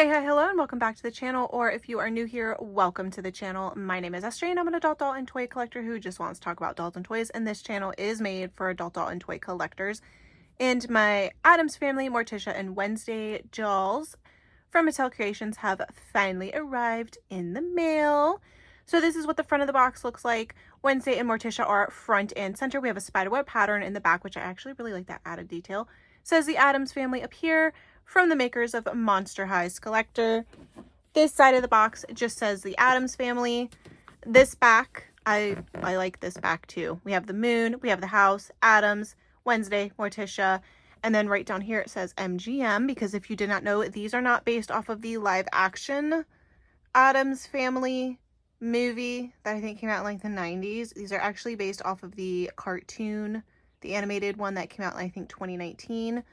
Hey, hello, and welcome back to the channel, or if you are new here, welcome to the channel. My name is Esther, and I'm an adult doll and toy collector who just wants to talk about dolls and toys, and this channel is made for adult doll and toy collectors. And my Addams Family, Morticia, and Wednesday dolls from Mattel Creations have finally arrived in the mail. So this is what the front of the box looks like. Wednesday and Morticia are front and center. We have a spiderweb pattern in the back, which I actually really like that added detail. It says the Addams Family up here, from the makers of Monster High Skullector. This side of the box just says the Addams Family. This back, I like this back too. We have the moon, we have the house, Addams, Wednesday, Morticia, and then right down here it says MGM, because if you did not know, these are not based off of the live action Addams Family movie that I think came out in like the 90s. These are actually based off of the cartoon, the animated one that came out in I think 2019.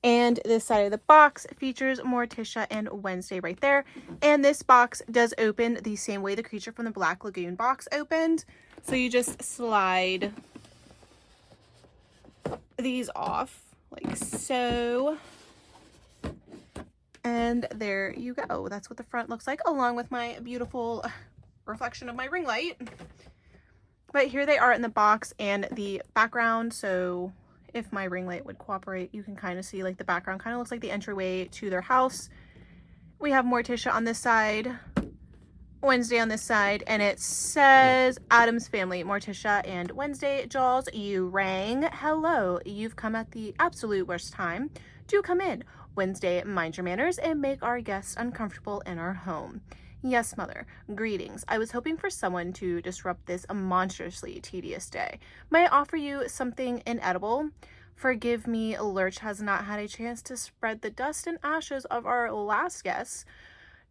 And this side of the box features Morticia and Wednesday right there. And this box does open the same way the Creature from the Black Lagoon box opened. So you just slide these off like so. And there you go. That's what the front looks like, along with my beautiful reflection of my ring light. But here they are in the box and the background. So if my ring light would cooperate, you can kind of see like the background kind of looks like the entryway to their house. We have Morticia on this side, Wednesday on this side, and it says Addams Family, Morticia and Wednesday. Jaws, you rang. Hello, you've come at the absolute worst time. Do come in. Wednesday, mind your manners and make our guests uncomfortable in our home. Yes, mother. Greetings. I was hoping for someone to disrupt this monstrously tedious day. May I offer you something inedible? Forgive me, Lurch has not had a chance to spread the dust and ashes of our last guests,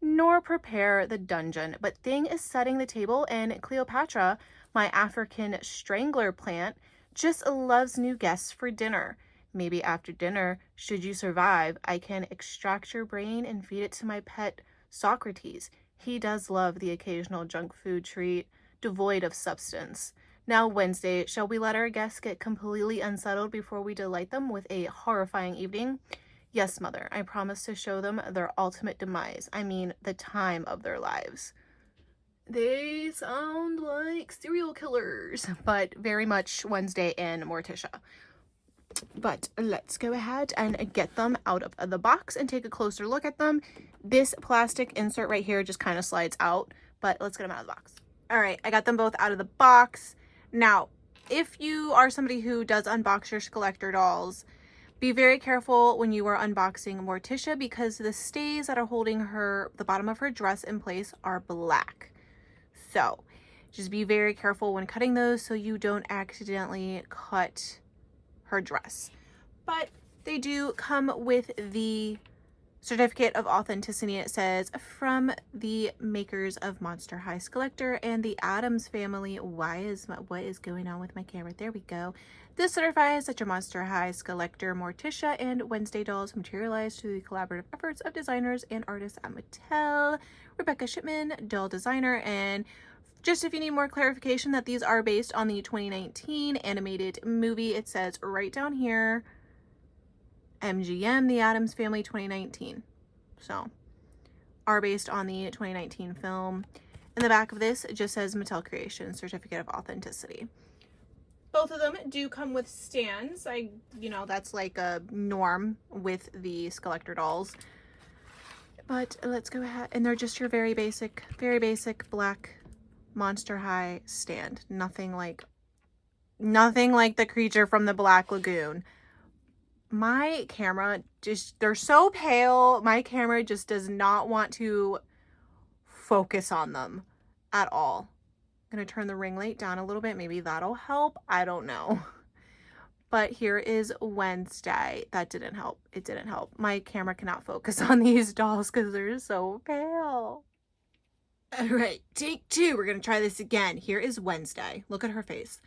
nor prepare the dungeon. But Thing is setting the table, and Cleopatra, my African strangler plant, just loves new guests for dinner. Maybe after dinner, should you survive, I can extract your brain and feed it to my pet Socrates. He does love the occasional junk food treat, devoid of substance. Now, Wednesday, shall we let our guests get completely unsettled before we delight them with a horrifying evening? Yes, mother, I promise to show them their ultimate demise. I mean, the time of their lives. They sound like serial killers, but very much Wednesday and Morticia. But let's go ahead and get them out of the box and take a closer look at them. This plastic insert right here just kind of slides out, but let's get them out of the box. All right, I got them both out of the box. Now, if you are somebody who does unbox your Skullector dolls, be very careful when you are unboxing Morticia, because the stays that are holding the bottom of her dress in place are black. So just be very careful when cutting those so you don't accidentally cut her dress. But they do come with the certificate of authenticity. It says from the makers of Monster High Skullector and the Addams Family. What is going on with my camera? There we go. This certifies that your Monster High Skullector, Morticia, and Wednesday dolls materialized through the collaborative efforts of designers and artists at Mattel. Rebecca Shipman, doll designer. And just if you need more clarification that these are based on the 2019 animated movie, it says right down here, MGM, the Addams Family 2019. So, are based on the 2019 film. In the back of this, it just says Mattel Creations Certificate of Authenticity. Both of them do come with stands. That's like a norm with the Skullector dolls. But let's go ahead, and they're just your very basic black Monster High stand. Nothing like the Creature from the Black Lagoon. My camera they're so pale. My camera just does not want to focus on them at all. I'm gonna turn the ring light down a little bit. Maybe that'll help. I don't know. But here is Wednesday. That didn't help. It didn't help. My camera cannot focus on these dolls because they're so pale. All right, take two. We're going to try this again. Here is Wednesday. Look at her face.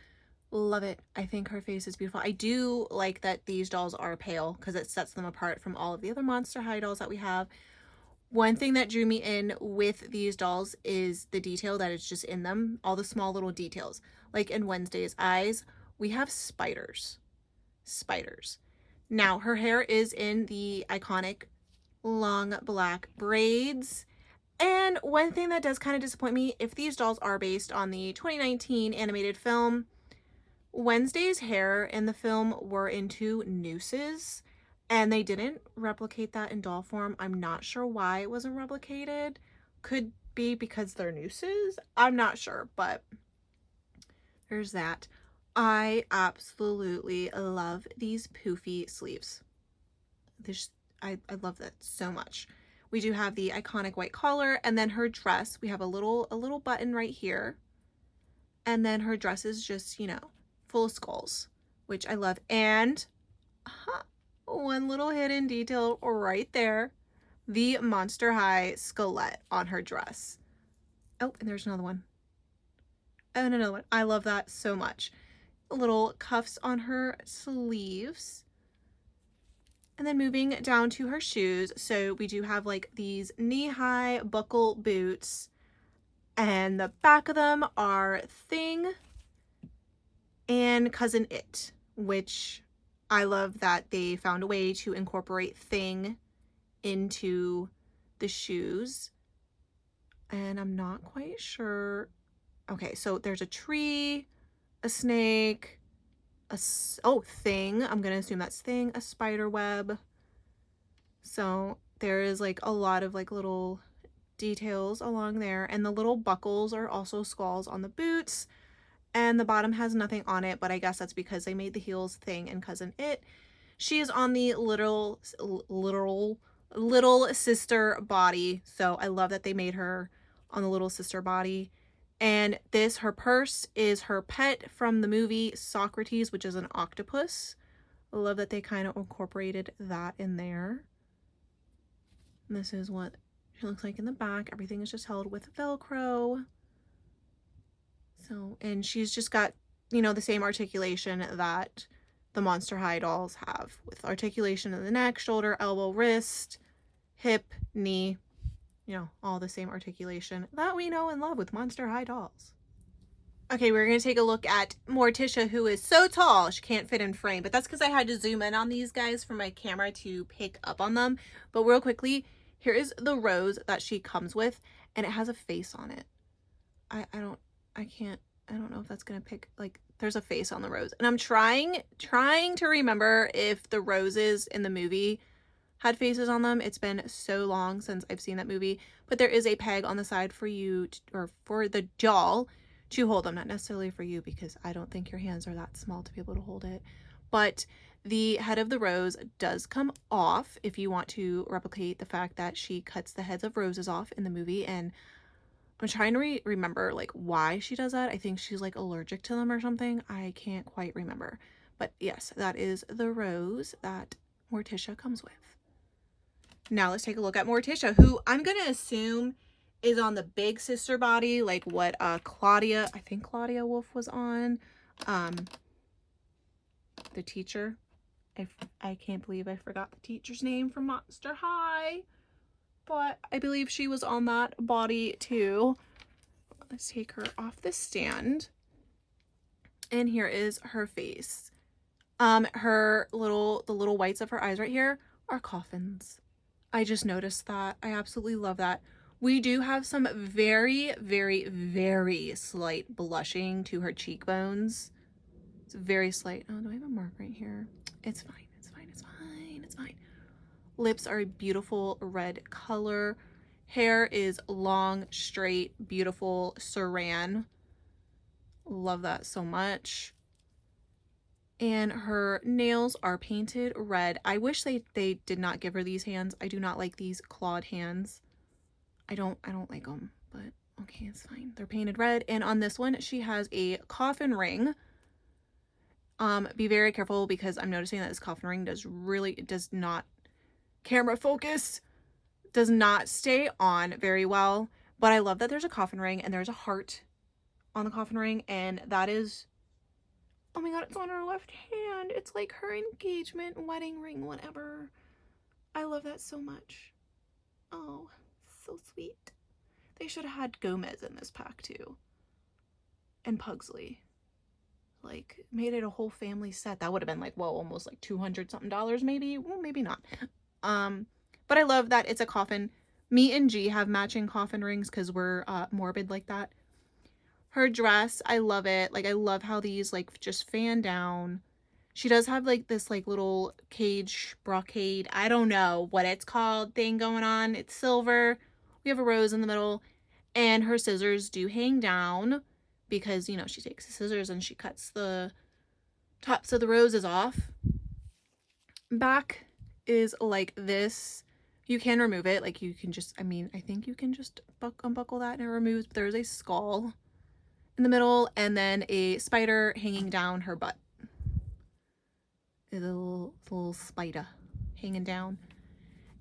Love it. I think her face is beautiful. I do like that these dolls are pale because it sets them apart from all of the other Monster High dolls that we have. One thing that drew me in with these dolls is the detail that is just in them. All the small little details. Like in Wednesday's eyes, we have spiders. Now, her hair is in the iconic long black braids. And one thing that does kind of disappoint me, if these dolls are based on the 2019 animated film, Wednesday's hair in the film were into nooses, and they didn't replicate that in doll form. I'm not sure why it wasn't replicated. Could be because they're nooses. I'm not sure, but there's that. I absolutely love these poofy sleeves. I love that so much. We do have the iconic white collar, and then her dress, we have a little button right here. And then her dress is just, you know, full of skulls, which I love. And one little hidden detail right there, the Monster High Skullet on her dress. Oh, and there's another one. Oh, and another one. I love that so much. Little cuffs on her sleeves. And then moving down to her shoes. So we do have like these knee-high buckle boots. And the back of them are Thing and Cousin It, which I love that they found a way to incorporate Thing into the shoes. And I'm not quite sure. Okay, so there's a tree, a snake, Thing. I'm gonna assume that's Thing, a spider web. So there is like a lot of like little details along there, and the little buckles are also skulls on the boots, and the bottom has nothing on it, but I guess that's because they made the heels Thing and Cousin It. She is on the little sister body, so I love that they made her on the little sister body. And this, her purse, is her pet from the movie Socrates, which is an octopus. I love that they kind of incorporated that in there. And this is what she looks like in the back. Everything is just held with Velcro. So, and she's just got, you know, the same articulation that the Monster High dolls have, with articulation in the neck, shoulder, elbow, wrist, hip, knee, you know, all the same articulation that we know and love with Monster High dolls. Okay, we're going to take a look at Morticia, who is so tall she can't fit in frame, but that's because I had to zoom in on these guys for my camera to pick up on them. But real quickly, here is the rose that she comes with, and it has a face on it. I don't know if that's going to pick, like, there's a face on the rose. And I'm trying to remember if the roses in the movie had faces on them. It's been so long since I've seen that movie, but there is a peg on the side for you or for the doll to hold them, not necessarily for you because I don't think your hands are that small to be able to hold it. But the head of the rose does come off if you want to replicate the fact that she cuts the heads of roses off in the movie. And I'm trying to remember like why she does that. I think she's like allergic to them or something. I can't quite remember. But yes, that is the rose that Morticia comes with. Now let's take a look at Morticia, who I'm going to assume is on the big sister body, like what Claudia, I think Claudia Wolf was on. The teacher. I can't believe I forgot the teacher's name from Monster High. But I believe she was on that body too. Let's take her off the stand. And here is her face. The little whites of her eyes right here are coffins. I just noticed that. I absolutely love that. We do have some very, very, very slight blushing to her cheekbones. It's very slight. Oh, do I have a mark right here? It's fine. It's fine. It's fine. It's fine. Lips are a beautiful red color. Hair is long, straight, beautiful saran. Love that so much. And her nails are painted red. I wish they did not give her these hands. I do not like these clawed hands. I don't like them, but okay, it's fine. They're painted red. And on this one, she has a coffin ring. Be very careful because I'm noticing that this coffin ring does not camera focus, does not stay on very well. But I love that there's a coffin ring and there's a heart on the coffin ring, and that is, oh my god, it's on her left hand. It's like her engagement, wedding ring, whatever. I love that so much. Oh, so sweet. They should have had Gomez in this pack too. And Pugsley. Like, made it a whole family set. That would have been like, whoa, almost like $200 something maybe. Well, maybe not. But I love that it's a coffin. Me and G have matching coffin rings because we're morbid like that. Her dress, I love it. Like, I love how these, like, just fan down. She does have, like, this, like, little cage brocade. I don't know what it's called thing going on. It's silver. We have a rose in the middle. And her scissors do hang down because, you know, she takes the scissors and she cuts the tops of the roses off. Back is like this. You can remove it. Like, you can just, I mean, I think you can just unbuckle that and it removes. But there's a skull in the middle and then a spider hanging down her butt. A little spider hanging down.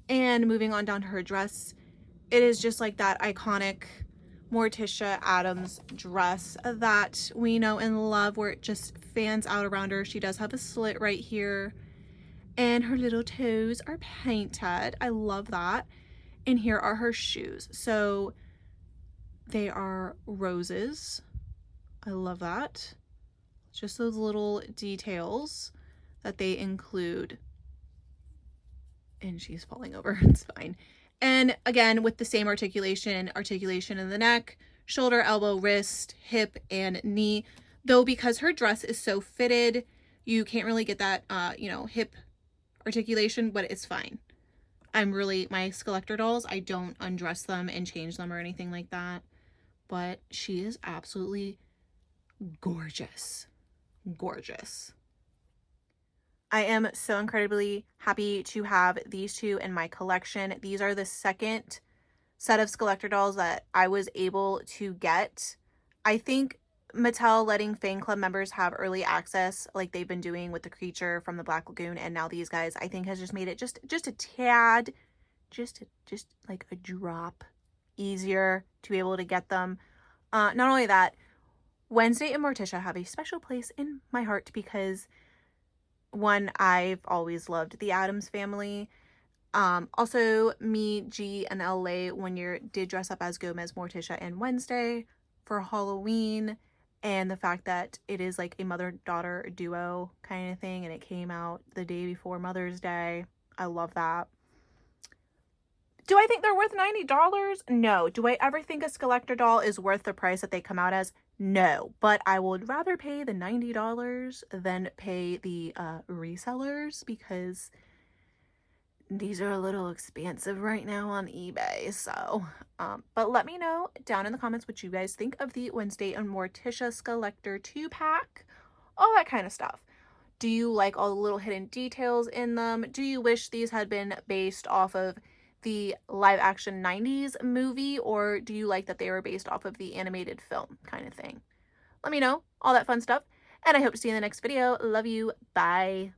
And moving on down to her dress, it is just like that iconic Morticia Addams dress that we know and love, where it just fans out around her. She does have a slit right here and her little toes are painted. I love that. And here are her shoes. So they are roses. I love that. Just those little details that they include. And she's falling over. It's fine. And again, with the same articulation in the neck, shoulder, elbow, wrist, hip, and knee. Though because her dress is so fitted, you can't really get that, you know, hip articulation, but it's fine. My Skullector dolls, I don't undress them and change them or anything like that. But she is absolutely gorgeous. Gorgeous. I am so incredibly happy to have these two in my collection. These are the second set of Skullector dolls that I was able to get. I think Mattel letting fan club members have early access like they've been doing with the creature from the Black Lagoon, and now these guys, I think, has just made it just a tad, just like a drop easier to be able to get them. Not only that, Wednesday and Morticia have a special place in my heart because, one, I've always loved the Addams family. Also, me, G, and LA did dress up as Gomez, Morticia, and Wednesday for Halloween. And the fact that it is like a mother-daughter duo kind of thing, and it came out the day before Mother's Day. I love that. Do I think they're worth $90? No. Do I ever think a Skullector doll is worth the price that they come out as? No. But I would rather pay the $90 than pay the resellers, because these are a little expensive right now on eBay. So, but let me know down in the comments what you guys think of the Wednesday and Morticia Skullector 2-pack. All that kind of stuff. Do you like all the little hidden details in them? Do you wish these had been based off of the live action 90s movie, or do you like that they were based off of the animated film kind of thing? Let me know all that fun stuff, and I hope to see you in the next video. Love you. Bye.